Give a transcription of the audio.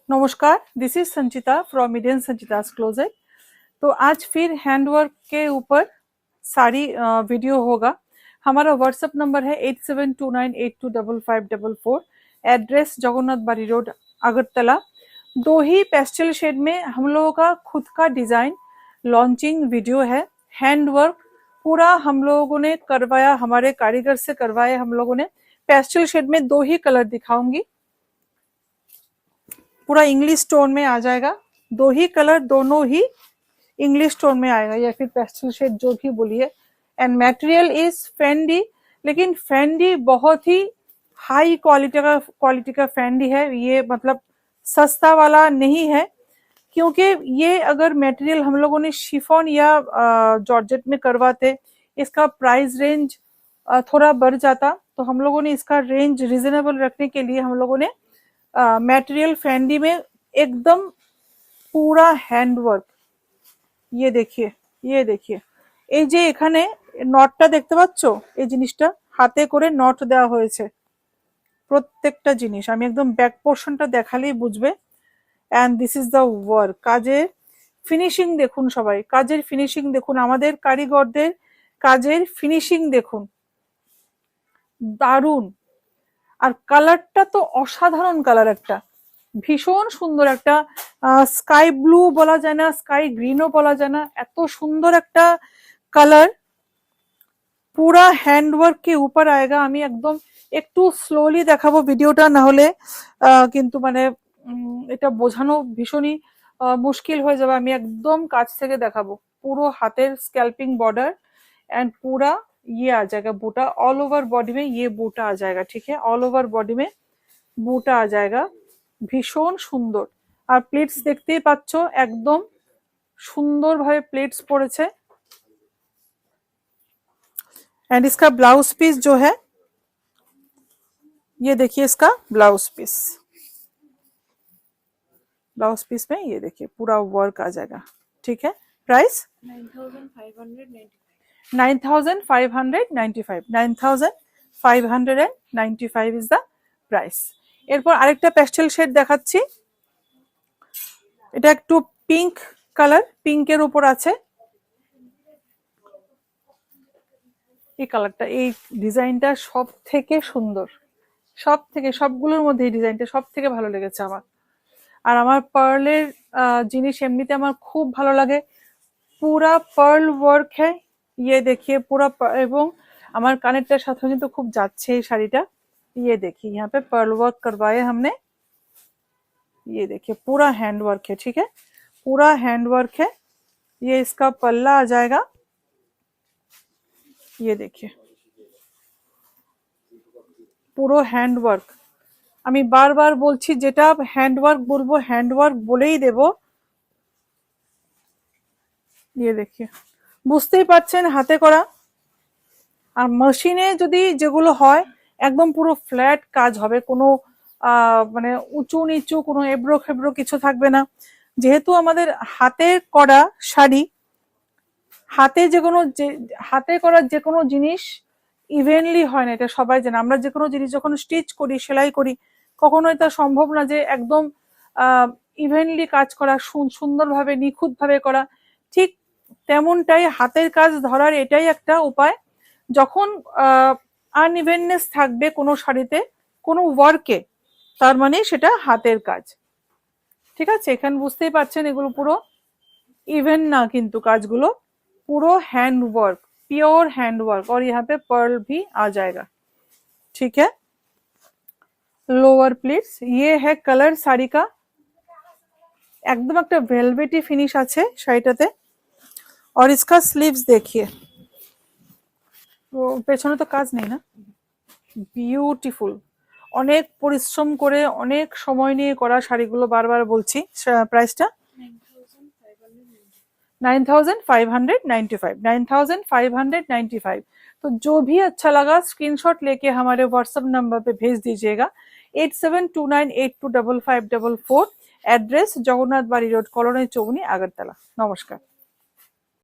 नमस्कार, this is Sanchita from Indian Sanchita's closet. तो आज फिर हैंडवर्क के ऊपर सारी वीडियो होगा। हमारा व्हाट्सएप नंबर है 8729825544। एड्रेस जगन्नाथ बाड़ी रोड, अगरतला। दो ही पेस्टल शेड में हम लोगों का खुद का डिजाइन लॉन्चिंग वीडियो है। हैंडवर्क पूरा हम लोगों ने करवाया, हमारे कारीगर से करवाया हम लोगों ने। पेस्टल शेड में दो ही कलर दिखाऊंगी, पूरा इंग्लिश टोन में आ जाएगा। दो ही कलर, दोनों ही इंग्लिश टोन में आएगा या फिर पेस्टल शेड जो भी बोलिए। एंड मटेरियल इज फेंडी, लेकिन फेंडी बहुत ही हाई क्वालिटी का फेंडी है। ये मतलब सस्ता वाला नहीं है, क्योंकि ये अगर मटेरियल हम लोगों ने शिफॉन या जॉर्जेट में करवाते, इसका प्राइस रेंज थोड़ा बढ़ जाता। तो हम लोगों ने इसका रेंज रिजनेबल रखने के लिए हम लोगों ने मटेरियल फेंडी में एकदम पूरा हैंडवर्क। ये देखिए, ये देखिए, এই যে এখানে নটটা দেখতে পাচ্ছো, এই জিনিসটা হাতে করে নট দেওয়া হয়েছে। প্রত্যেকটা জিনিস আমি একদম ব্যাক পোর্শনটা দেখালেই বুঝবে। And this is the work. কাজের ফিনিশিং দেখুন, সবাই কাজের ফিনিশিং দেখুন, আমাদের কারিগরদের কাজের ফিনিশিং দেখুন, দারুণ। আর কালারটা তো অসাধারণ কালার, একটা ভীষণ সুন্দর একটা স্কাই ব্লু বলা যায় না, স্কাই গ্রিনও বলা যায় না, এত সুন্দর একটা কালার। পুরা হ্যান্ডওয়ার্ক के ऊपर आएगा। আমি একদম একটু স্লোলি দেখাবো ভিডিওটা, না হলে কিন্তু মানে এটা বোঝানো ভীষণই মুশকিল হয়ে যাবে। আমি একদম কাছ থেকে দেখাবো। পুরো হাতের স্ক্যাল্পিং बॉर्डर एंड पूरा ये आ जाएगा बूटा, ऑल ओवर बॉडी में ये बूटा आ जाएगा। ठीक है, ऑल ओवर बॉडी में बूटा आ जाएगा। ভীষণ সুন্দর। আর প্লেটস দেখতেই পাচ্ছ, একদম সুন্দরভাবে প্লেটস পড়েছে। एंड इसका ब्लाउज पीस जो है, ये देखिए इसका ब्लाउज पीस। ब्लाउज पीस में ये देखिए पूरा वर्क आ जाएगा। ठीक है, प्राइस 9595 इज द प्राइस। এরপর আরেকটা পেস্টেল শেড দেখাচ্ছি। এটা একটু পিঙ্ক কালার, পিঙ্কের উপর আছে এই কালারটা। এই ডিজাইনটা সব থেকে সুন্দর, সব থেকে সবগুলোর মধ্যে এই ডিজাইনটা সব থেকে ভালো লেগেছে আমার। আর আমার পার্লের জিনিস এমনিতে আমার খুব ভালো লাগে। পুরা পার্ল ওয়ার্ক হ্যাঁ, ये देखिए पूरा। এবং আমার কানেরটার সাথে কিন্তু খুব যাচ্ছে এই শাড়িটা। ये देखिए यहाँ पे पर्ल वर्क करवाए हमने। ये देखिए पूरा हैंड वर्क है। ठीक है, पूरा हैंड वर्क है। ये इसका पल्ला आ जाएगा। ये देखिए পুরো হ্যান্ড ওয়ার্ক। আমি বারবার বলছি, যেটা হ্যান্ড ওয়ার্ক বলবো হ্যান্ড ওয়ার্ক বলেই দেব। ये देखिए, বুঝতেই পারছেন হাতে করা। আর মেশিনে যদি যেগুলো হয় একদম পুরো ফ্ল্যাট কাজ হবে, কোনো মানে উঁচু নিচু কোনো এবড়ো খেবড়ো কিছু থাকবে না। যেহেতু আমাদের হাতে করা শাড়ি, হাতে করা যে কোনো জিনিস ইভেনলি হয় না, এটা সবাই জানে। আমরা যে কোনো জিনিস যখন স্টিচ করি, সেলাই করি, কখনো এটা সম্ভব না যে একদম ইভেনলি কাজ করা, সুন্দরভাবে নিখুঁতভাবে করা। ঠিক তেমনটাই হাতের কাজ ধরার এটাই একটা উপায়। যখন আনইভেননেস থাকবে কোনো শাড়িতে, কোনো ওয়ার্কে, তার মানে সেটা হাতের কাজ। ঠিক আছে, এখানে বুঝতেই পারছেন এগুলো পুরো इवन ना, किंतु काजगुलो पूरा hand work, pure hand work. और यहाँ पे पर्ल भी आ जाएगा। ठीक है, लोअर प्लीट्स। ये है कलर শাড়ি का, एकदम একটা ভেলভেটি ফিনিশ আছে শাড়িটাতে। और इसका स्लीव्स देखिए, তো পেছনে তো কাজ নেই না, বিউটিফুল। অনেক পরিশ্রম করে অনেক সময় নিয়ে করা শাড়িগুলো, বারবার বলছি। প্রাইসটা 9595। तो जो भी अच्छा लगा स्क्रीनशॉट लेके हमारे व्हाट्सएप नंबर पे भेज दीजिएगा 8729825544। एड्रेस जगन्नाथ बाड़ी रोड, कॉलोनी चौगुनी, अगरतला। नमस्कार।